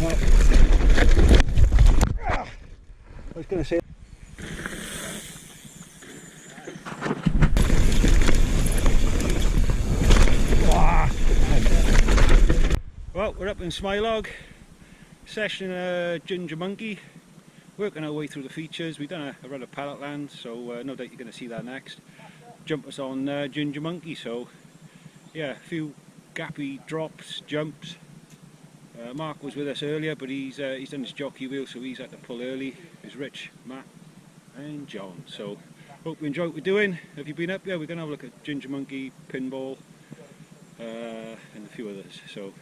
I was going to say. Well, we're up in Smilog, session Ginger Monkey, working our way through the features. We've done a run of Pallet Lands, so no doubt you're going to see that next. Jump us on Ginger Monkey, so yeah, a few gappy drops, jumps. Mark was with us earlier, but he's done his jockey wheel, so he's had to pull early. It's Rich, Matt and John. So hope you enjoy what we're doing. Have you been up? Yeah, we're going to have a look at Ginger Monkey, Pinball, and a few others. So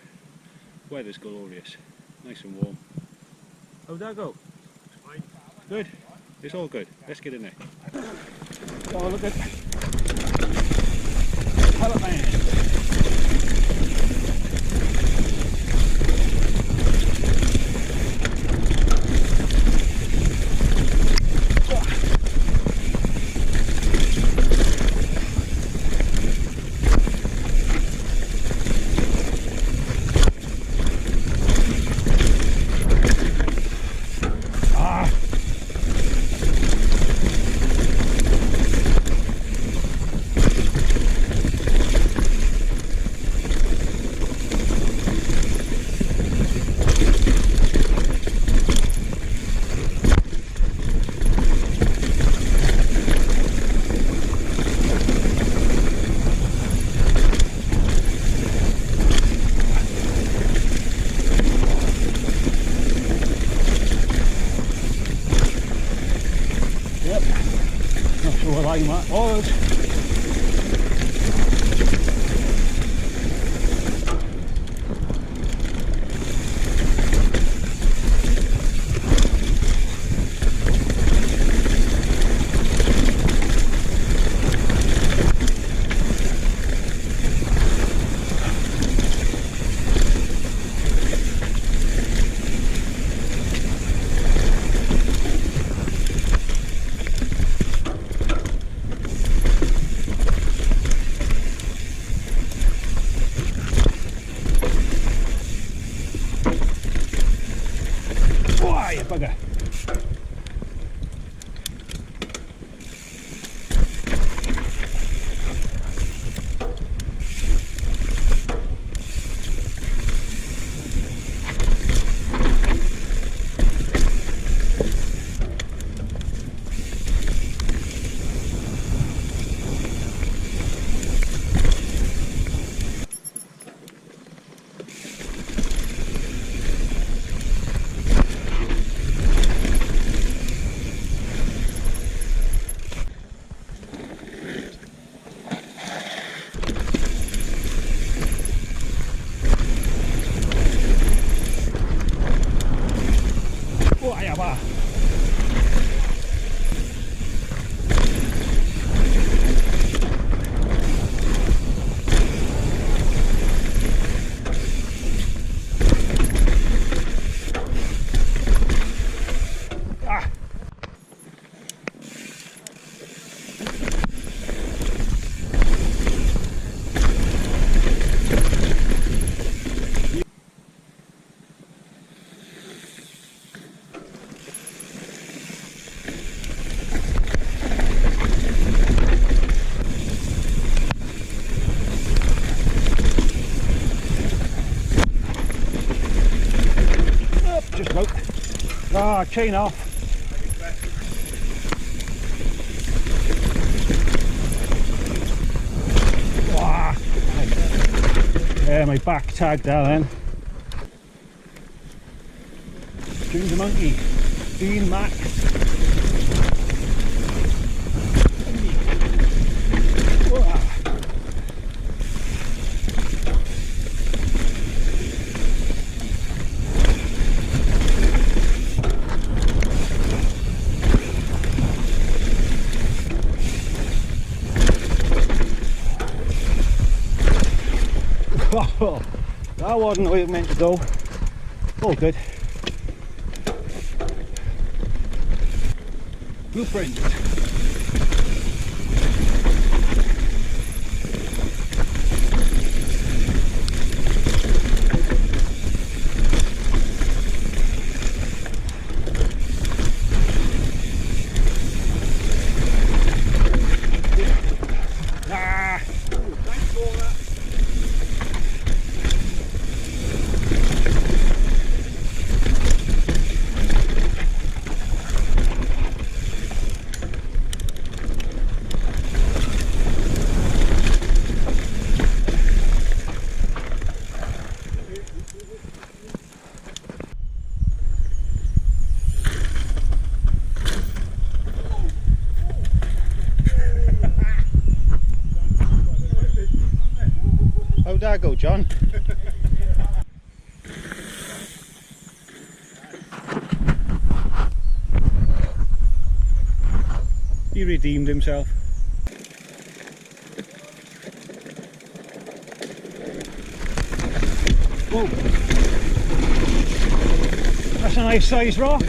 weather's glorious, nice and warm. How'd that go? Fine. Good? It's all good. Let's get in there. Oh, look at Pallet Lands. Not sure what line that was. You bugger. Ah, chain off. Wow. Yeah, my back tagged there then. Ginger Monkey, Dean Mac. Oh, that wasn't the way it meant to go. All good. Blueprint. How'd that go, John? He redeemed himself. Whoa! That's a nice sized rock.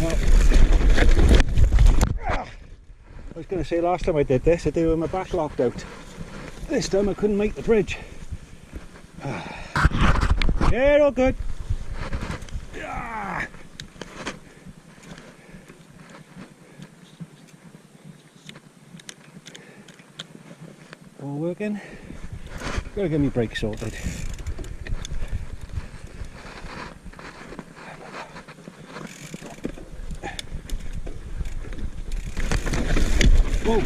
Well, I was going to say last time I did this, I did it with my back locked out. This time I couldn't make the bridge. Yeah, all good. All working. Gotta get me brake sorted. Whoa!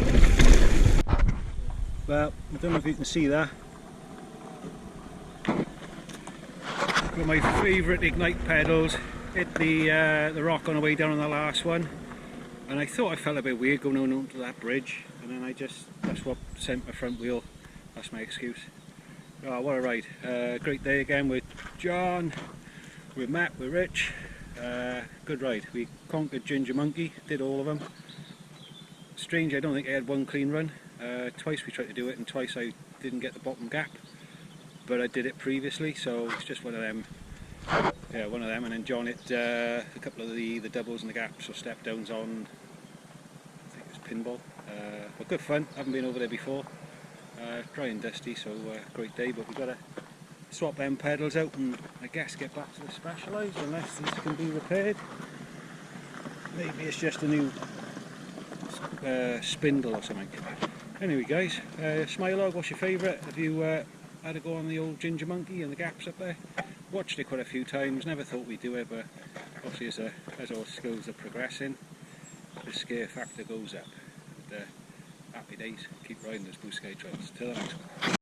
Well, I don't know if you can see that. Got my favourite Ignite pedals. Hit the rock on the way down on the last one, and I thought I felt a bit weird going on onto that bridge, and then that's what sent my front wheel. That's my excuse. Oh, what a ride. Great day again with John, with Matt, with Rich. Good ride. We conquered Ginger Monkey, did all of them. Strange, I don't think I had one clean run. Twice we tried to do it and twice I didn't get the bottom gap, but I did it previously, so it's just one of them. Yeah, one of them, and then John hit a couple of the doubles and the gaps or step downs on, I think it was pinball. But good fun, haven't been over there before. Dry and dusty, so great day, but we've got to swap them pedals out and I guess get back to the Specialized unless this can be repaired. Maybe it's just a new spindle or something. Anyway guys, Smilog, what's your favourite? Have you had a go on the old Ginger Monkey and the gaps up there? Watched it quite a few times, never thought we'd do it, but obviously as our skills are progressing, the scare factor goes up. But, happy days, keep riding those blue sky trails. Till the next one.